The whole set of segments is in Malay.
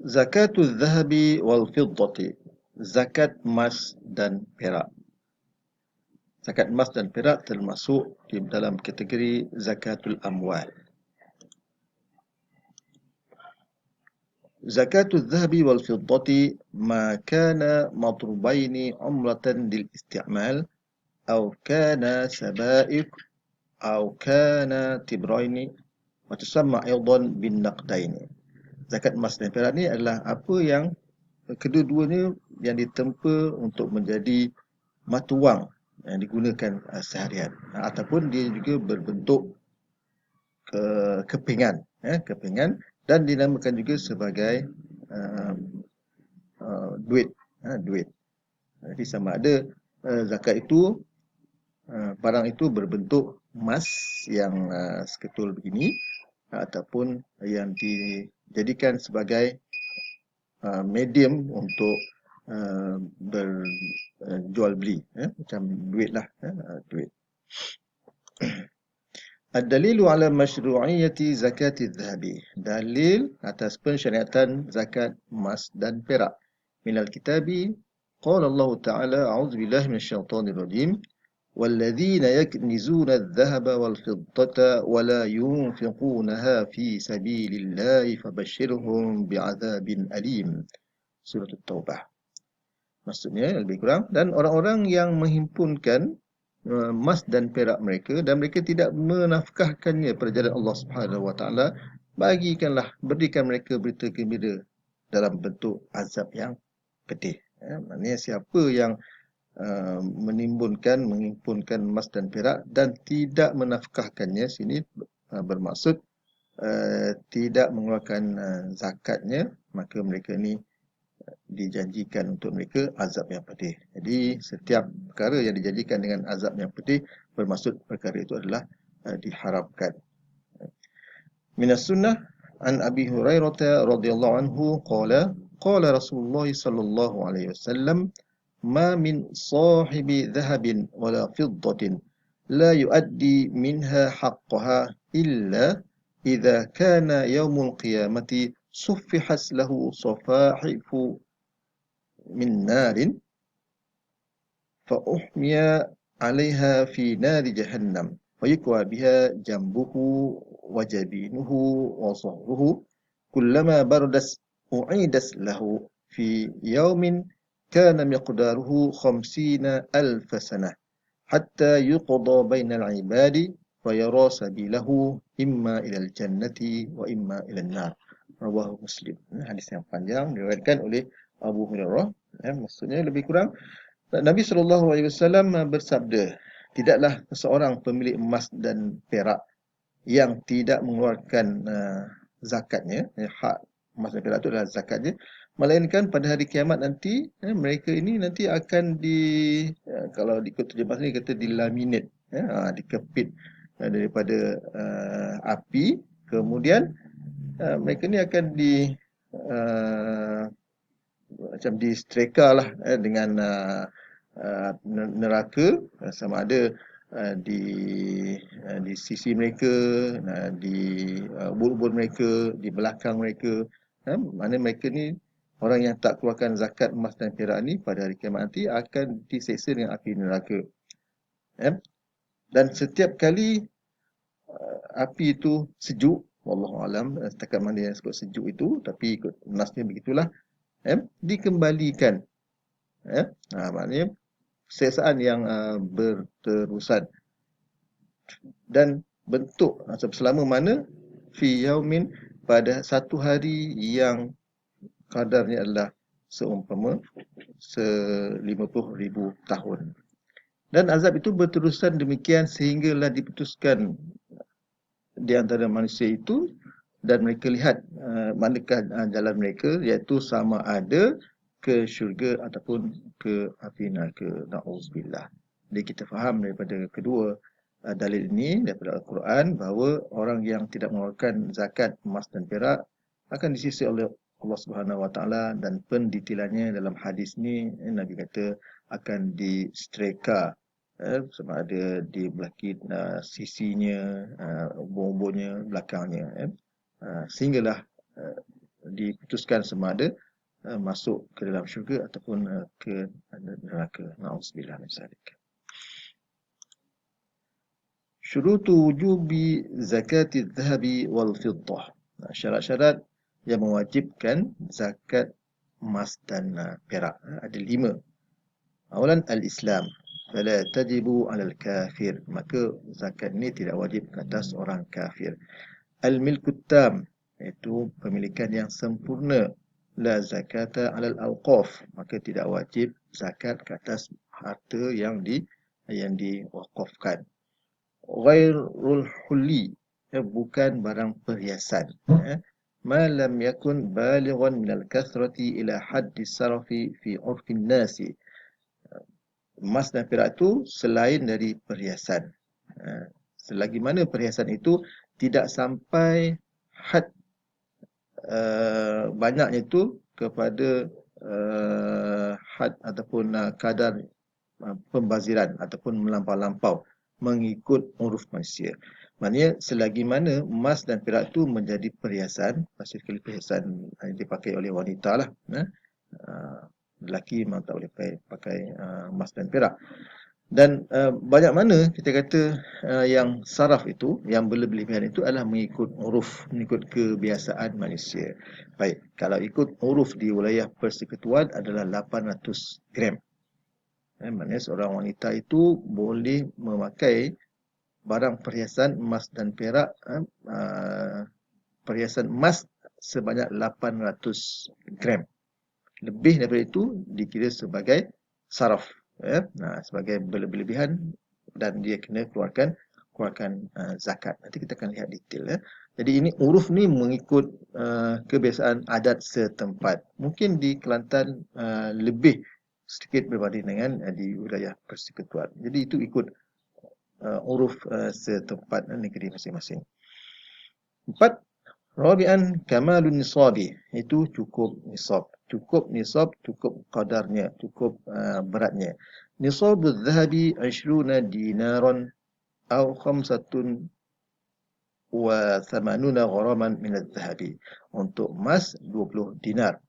Zakatul zahabi wal fiddati. Zakat emas dan perak. Zakat emas dan perak termasuk di dalam kategori zakatul amwal. Zakatul zahabi wal fiddati ma kana madrubaini umratan lil isti'mal atau kana sabaik atau kana tibraini wa tusamma aidan bin naqdaini. Zakat emas dan perak ni adalah apa yang kedua-duanya yang ditempa untuk menjadi mata wang yang digunakan seharian, ataupun dia juga berbentuk kepingan dan dinamakan juga sebagai uh, duit, duit. Jadi sama ada zakat itu barang itu berbentuk emas yang seketul begini ataupun yang dijadikan sebagai medium untuk berjual beli, macam duit lah, duit. Ad-dalilu ala masyru'iyyati zakati dhahabi. Dalil atas pensyariatan zakat emas dan perak. Minal kitabi, qala Allah Ta'ala, a'udzu billahi minasyaitonir rajim. والذين يكنزون الذهب والفضة ولا ينفقونها في سبيل الله فبشرهم بعذاب أليم. Surah At-Taubah. Maksudnya lebih kurang, dan orang-orang yang menghimpunkan emas dan perak mereka dan mereka tidak menafkahkannya pada jalan Allah Subhanahu Wa Taala, berikan mereka berita gembira dalam bentuk azab yang pedih. Maknanya siapa yang menghimpunkan emas dan perak dan tidak menafkahkannya, sini bermaksud tidak mengeluarkan zakatnya, maka mereka ni dijanjikan untuk mereka azab yang pedih. Jadi setiap perkara yang dijanjikan dengan azab yang pedih, bermaksud perkara itu adalah diharamkan. Minas sunnah an Abi Hurairah radhiyallahu anhu qala qala Rasulullah sallallahu alaihi wasallam ma min sahibi dhahabin wala fiddatin la yuaddi minha haqqaha illa idza kana yaumul qiyamati suffihas lahu safahifu min narin فأحمي عليها في نار جهنم ويكوى بها جنبه وجبينه وظهره كلما بردت أعيدت له في يوم كان مقداره 50,000 سنة حتى يقضى بين العباد فيرى سبيله إما إلى الجنة وإما إلى النار. Rawahu Muslim. Hadis yang panjang diriwayatkan oleh Abu Hurairah. Maksudnya lebih kurang Nabi SAW bersabda, tidaklah seseorang pemilik emas dan perak yang tidak mengeluarkan zakatnya, hak emas dan perak itu adalah zakatnya, melainkan pada hari kiamat nanti, mereka ini nanti akan kalau ikut terjemah ni kata dilaminate, dikepit daripada api, kemudian mereka ni akan macam distreka lah dengan neraka, sama ada di sisi mereka, di ubun-ubun mereka, di belakang mereka. Mana mereka ni orang yang tak keluarkan zakat emas dan perak ni pada hari kiamat nanti akan diseksa dengan api neraka. Dan setiap kali api itu sejuk, wallahu alam setakat mana yang sebut sejuk itu, tapi ikut nasnya begitulah, dikembalikan. Maknanya sesaan yang berterusan dan bentuk selama mana fi yaumin, pada satu hari yang kadarnya adalah seumpama 50,000 tahun. Dan azab itu berterusan demikian sehinggalah diputuskan di antara manusia itu dan mereka lihat manakah jalan mereka, iaitu sama ada ke syurga ataupun ke api neraka. Na'udzubillah. Jadi kita faham daripada kedua dalil ini daripada Al-Quran bahawa orang yang tidak mengeluarkan zakat emas dan perak akan disisir oleh Allah Subhanahu Wa Taala, dan pendetilannya dalam hadis ni Nabi kata akan distreka, sama ada di belah sisinya, ubun-ubunnya, belakangnya, sehinggalah diputuskan sama ada masuk ke dalam syurga ataupun ke neraka. Na'udzubillah min zalik. Syurutu wujubi zakati dhahabi wal fiddah. Syarat-syarat yang mewajibkan zakat emas dan perak. Ada 5. Awalan al-Islam. Fala tajibu 'alal kafir. Maka zakat ini tidak wajib ke atas orang kafir. Al-milkut tam, iaitu pemilikan yang sempurna. La zakata 'alal awqaf. Maka tidak wajib zakat ke atas harta yang diwakafkan. Ghairul hulli, bukan barang perhiasan. Ma lam yakun balighan minal kathrati ila haddi sarafi fi urfin nasi. Emas dan perak itu selain dari perhiasan. Selagi mana perhiasan itu tidak sampai had banyaknya itu kepada had ataupun kadar pembaziran ataupun melampau-lampau mengikut uruf manusia. Maknanya selagi mana emas dan perak itu menjadi perhiasan, sekali perhiasan yang dipakai oleh wanita lah. Lelaki memang tak boleh pakai emas dan perak. Dan banyak mana kita kata yang saraf itu, yang berlebihan itu adalah mengikut uruf, mengikut kebiasaan manusia. Baik, kalau ikut uruf di wilayah persekutuan adalah 800 gram. Maknanya seorang wanita itu boleh memakai barang perhiasan emas dan perak, perhiasan emas sebanyak 800 gram. Lebih daripada itu dikira sebagai saraf, sebagai berlebihan, dan dia kena keluarkan zakat. Nanti kita akan lihat detail. Jadi ini uruf ni mengikut kebiasaan adat setempat. Mungkin di Kelantan lebih sedikit berbanding dengan di wilayah persekutuan. Jadi itu ikut uruf setempat negeri masing-masing. 4. Rabi'an kamalun nisabi, itu cukup nisab. Cukup nisab, cukup qadarnya, cukup beratnya. Nisabul dhahabi 20 dinaran atau 85 gharaman min al-dhahabi. Untuk emas 20 dinar.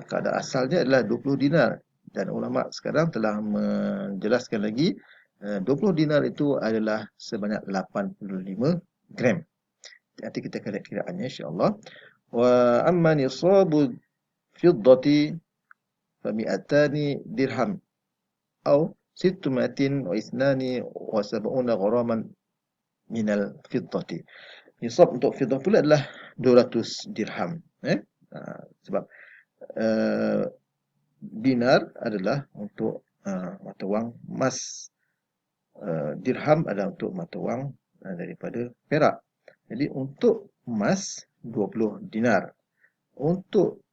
Kadar asalnya adalah 20 dinar, dan ulama sekarang telah menjelaskan lagi 20 dinar itu adalah sebanyak 85 gram. Nanti kita akan lihat kiraannya insya-Allah. Wa amma nisabu fiddati fa 200 dirham atau 672 gharaman min al-fiddati. Nisab untuk fiddah pula adalah 200 dirham. Sebab dinar adalah untuk mata wang emas, dirham adalah untuk mata wang daripada perak. Jadi untuk emas 20 dinar, untuk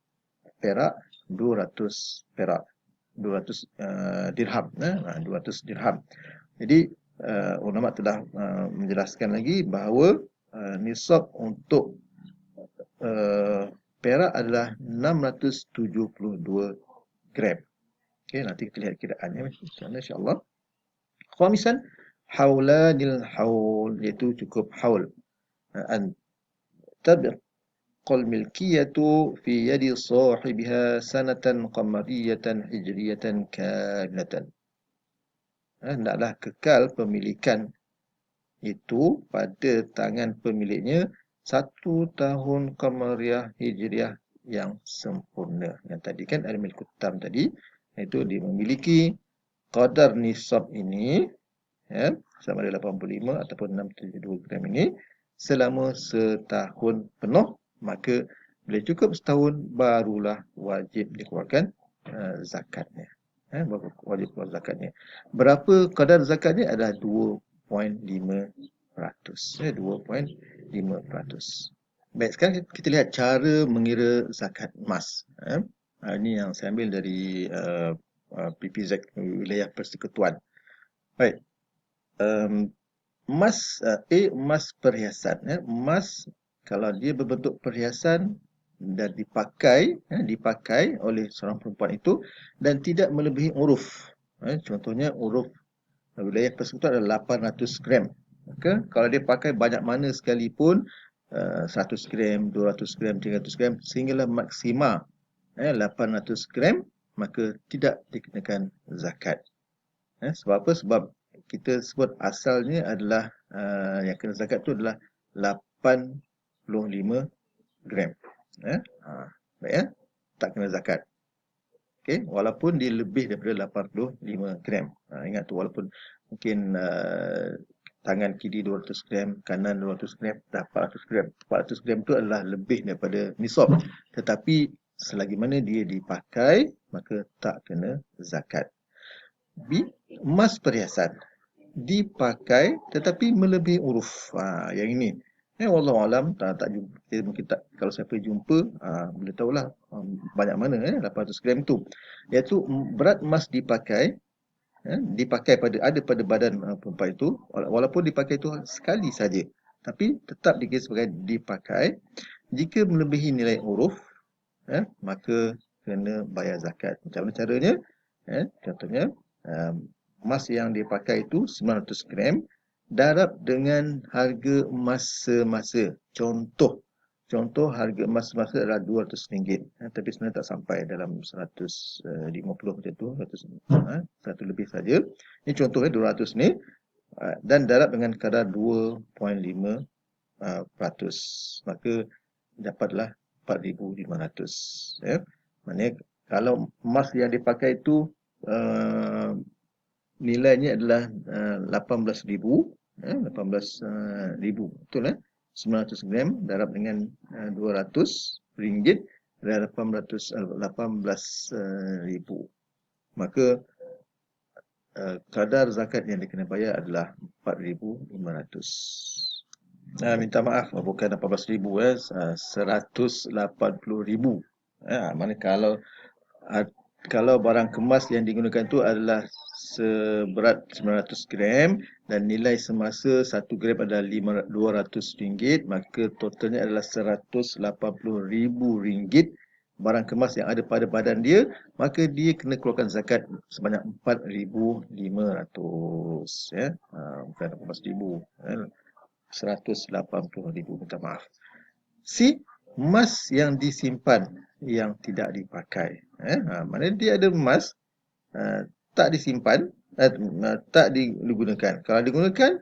perak 200 perak, 200 dirham, 200 dirham. Jadi ulama telah menjelaskan lagi bahawa nisab untuk perak adalah 672 gram. Okey, nanti kita lihat kiraannya insya-Allah. Khamisan, haulanil haul, iaitu cukup haul. An tabqal milkiyatu fi yadi sahibiha sanatan qamariyatan hijriyatan kamilatan. Hendaklah kekal pemilikan itu pada tangan pemiliknya 1 tahun qamariyah hijriah yang sempurna. Yang tadi kan al-milkut tam tadi, iaitu dia memiliki qadar nisab ini, sama ada 85 ataupun 672 gram ini selama setahun penuh. Maka bila cukup setahun barulah wajib dikeluarkan zakatnya. Wajib keluar zakatnya. Berapa kadar zakatnya? Adalah 2.5%. 2.5%. Baik, sekarang kita lihat cara mengira zakat emas. Ini yang saya ambil dari PPZ, wilayah persekutuan. Baik. Emas, emas perhiasan. Emas kalau dia berbentuk perhiasan dan dipakai oleh seorang perempuan itu dan tidak melebihi uruf. Contohnya uruf wilayah persekutuan adalah 800 gram. Maka kalau dia pakai banyak mana sekalipun, 100 gram, 200 gram, 300 gram sehinggalah maksima 800 gram, maka tidak dikenakan zakat. Sebab apa? Sebab kita sebut asalnya adalah yang kena zakat tu adalah 85 gram. Baik, tak kena zakat. Okey, walaupun dia lebih daripada 85 gram. Ingat tu, walaupun mungkin tangan kiri 200 gram, kanan 200 gram, dah 400 gram. 400 gram tu adalah lebih daripada nisab. Tetapi selagi mana dia dipakai, maka tak kena zakat. B. Emas perhiasan dipakai tetapi melebihi uruf. Yang ini. Wallahualam, tak jumpa, mungkin tak, kalau siapa jumpa, boleh tahulah banyak mana 800 gram tu. Iaitu berat emas dipakai, pada badan perempuan itu, walaupun dipakai itu sekali saja, tapi tetap dikira sebagai dipakai. Jika melebihi nilai uruf, maka kena bayar zakat. Macam mana caranya? Contohnya, emas yang dipakai itu 900 gram, darab dengan harga emas semasa. Contoh harga emas semasa adalah RM200, tapi sebenarnya tak sampai dalam 150 macam tu, 100 lebih saja. Ini contohnya 200 ni, dan darab dengan kadar 2.5%, maka dapatlah 4,500. Maknanya kalau emas yang dipakai itu nilainya adalah 18,000, 18,000, betul 900 gram darab dengan 200 ringgit adalah 18,000. Maka kadar zakat yang dikena bayar adalah 4,500. Minta maaf, bukan 18,000, 180,000. Mana kalau barang kemas yang digunakan itu adalah seberat 900 gram dan nilai semasa 1 gram adalah RM200, maka totalnya adalah RM180,000 barang kemas yang ada pada badan dia, maka dia kena keluarkan zakat sebanyak 4,500, bukan 18,000, 180,000, minta maaf. C. Emas yang disimpan yang tidak dipakai. Maknanya dia ada emas tak disimpan, tak digunakan. Kalau digunakan,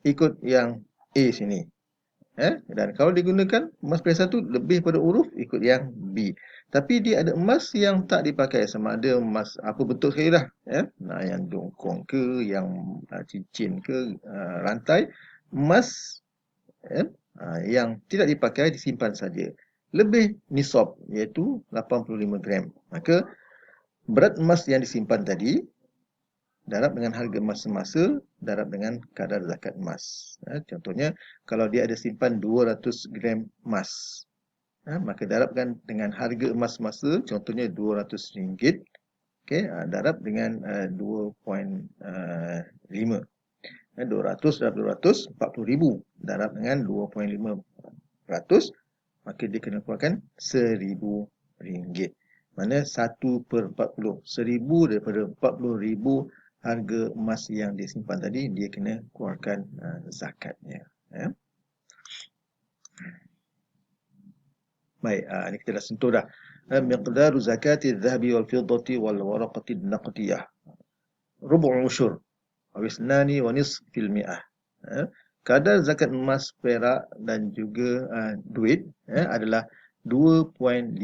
ikut yang A sini. Dan kalau digunakan emas perhiasan tu lebih pada uruf, ikut yang B. Tapi dia ada emas yang tak dipakai, sama ada emas apa bentuk sekali dah, yang dongkong ke, yang cincin ke, rantai, emas yang tidak dipakai, disimpan saja. Lebih nisab, iaitu 85 gram. Maka berat emas yang disimpan tadi darab dengan harga emas semasa, darab dengan kadar zakat emas. Contohnya, kalau dia ada simpan 200 gram emas, maka darabkan dengan harga emas semasa, contohnya RM200. Darab dengan 2.5. 200 darab 200, 40,000. Darab dengan 2.5%, maka dia kena keluarkan RM1,000. Mana 1/40. 1,000 daripada 40,000 harga emas yang disimpan tadi, dia kena keluarkan zakatnya. Baik, ini kita dah sentuh dah. Miqdaru zakati adh-dhahabi wal fiddati wal waraqati an-naqdiyah rubu' ushur aw isnani wa nisf fil mi'ah. Kadar zakat emas, perak dan juga duit adalah 2.5%.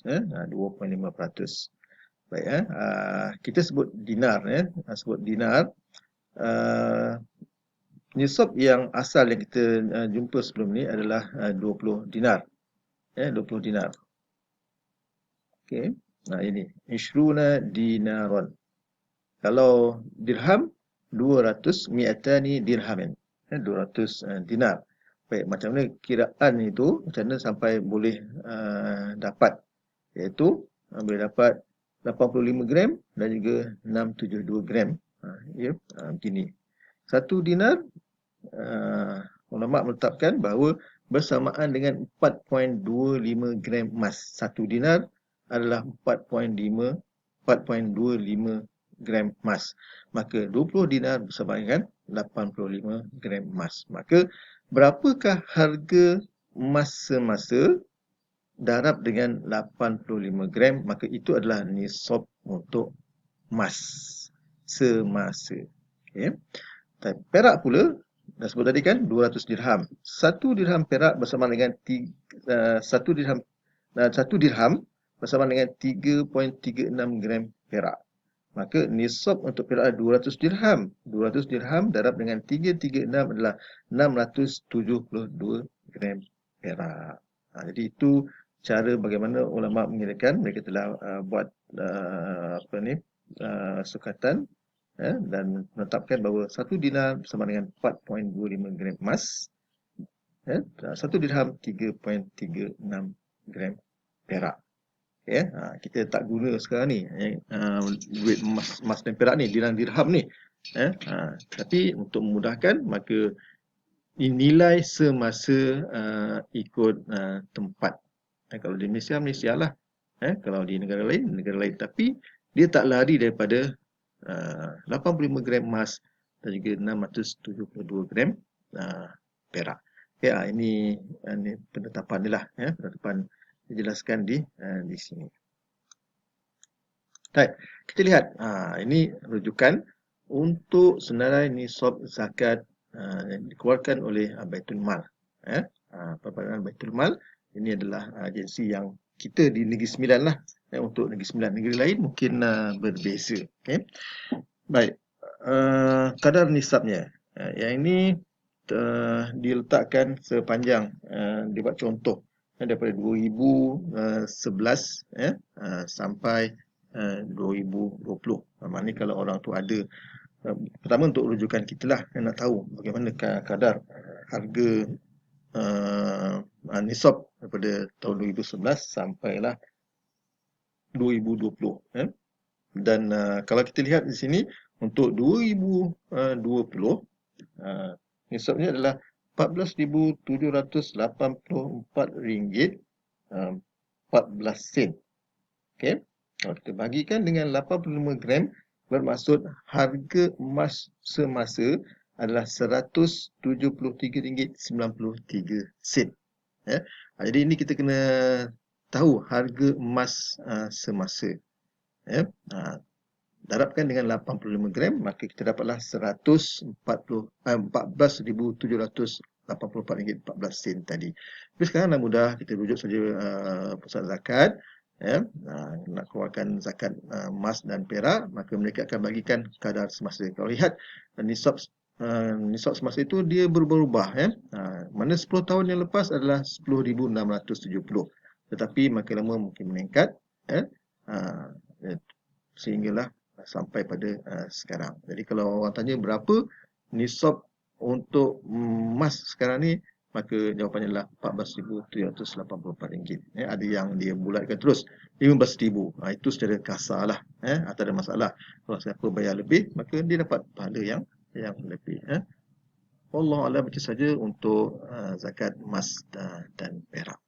2.5%. Baik, kita sebut dinar, sebut dinar. Nisab yang asal yang kita jumpa sebelum ni adalah 20 dinar. 20 dinar. Okey. Ini ishruna dinaron. Kalau dirham 200 mi'atani dirhamin. 200 dinar. Baik, macam mana kiraan itu, macam mana sampai boleh dapat, iaitu boleh dapat 85 gram dan juga 672 gram. Begini. 1 dinar, ulama menetapkan bahawa bersamaan dengan 4.25 gram emas. 1 dinar adalah 4.25 gram emas. Maka 20 dinar bersama dengan 85 gram emas. Maka berapakah harga emas semasa darab dengan 85 gram, maka itu adalah nisab untuk emas semasa. Okey. Perak pula, dah sebut tadi kan 200 dirham. 1 dirham perak bersama dengan 1 dirham 1 dirham bersama dengan 3.36 gram perak. Maka nisab untuk perak 200 dirham. 200 dirham darab dengan 336 adalah 672 gram perak. Jadi itu cara bagaimana ulama mengirakan. Mereka telah buat sukatan dan menetapkan bahawa 1 dinar bersama dengan 4.25 gram emas, 1 dirham 3.36 gram perak. Kita tak guna sekarang ni duit emas dan perak ni, dirham ni. Tapi untuk memudahkan, maka dinilai semasa ikut tempat. Kalau di Malaysia, Malaysia lah. Kalau di negara lain, negara lain. Tapi dia tak lari daripada 85 gram emas dan juga 672 gram perak. Ini penetapan ni lah. Penetapan dijelaskan di sini. Baik, kita lihat. Ini rujukan untuk senarai nisab zakat yang dikeluarkan oleh Baitul Mal. Perbadanan Baitul Mal ini adalah agensi yang kita di Negeri Sembilan lah. Untuk Negeri Sembilan, negeri lain mungkin berbeza. Okay. Baik, kadar nisabnya. Yang ini diletakkan sepanjang, dibuat contoh daripada 2011 sampai 2020. Maknanya kalau orang tu ada, pertama untuk rujukan kita lah yang nak tahu bagaimana kadar harga nisab daripada tahun 2011 sampailah 2020. Dan kalau kita lihat di sini untuk 2020, nisabnya adalah RM14,784.14. Okey. Kalau kita bagikan dengan 85 gram, bermaksud harga emas semasa adalah RM173.93. Jadi ini kita kena tahu harga emas semasa. Darabkan dengan 85 gram, maka kita dapatlah RM14,784.14 tadi. Tapi sekarang dah mudah, kita rujuk saja pusat zakat. Nak keluarkan zakat emas dan perak, maka mereka akan bagikan kadar semasa. Kalau lihat nisab semasa itu dia berubah-ubah. Mana 10 tahun yang lepas adalah 10,670, tetapi makin lama mungkin meningkat, sehinggalah sampai pada sekarang. Jadi kalau orang tanya berapa nisab untuk emas sekarang ni, maka jawapannya adalah RM14,784. Ada yang dia bulatkan terus RM15,000. Itu secara kasar lah. Tak ada masalah. Kalau siapa bayar lebih, maka dia dapat pahala yang lebih. Wallahu a'lam, itu saja untuk zakat emas dan perak.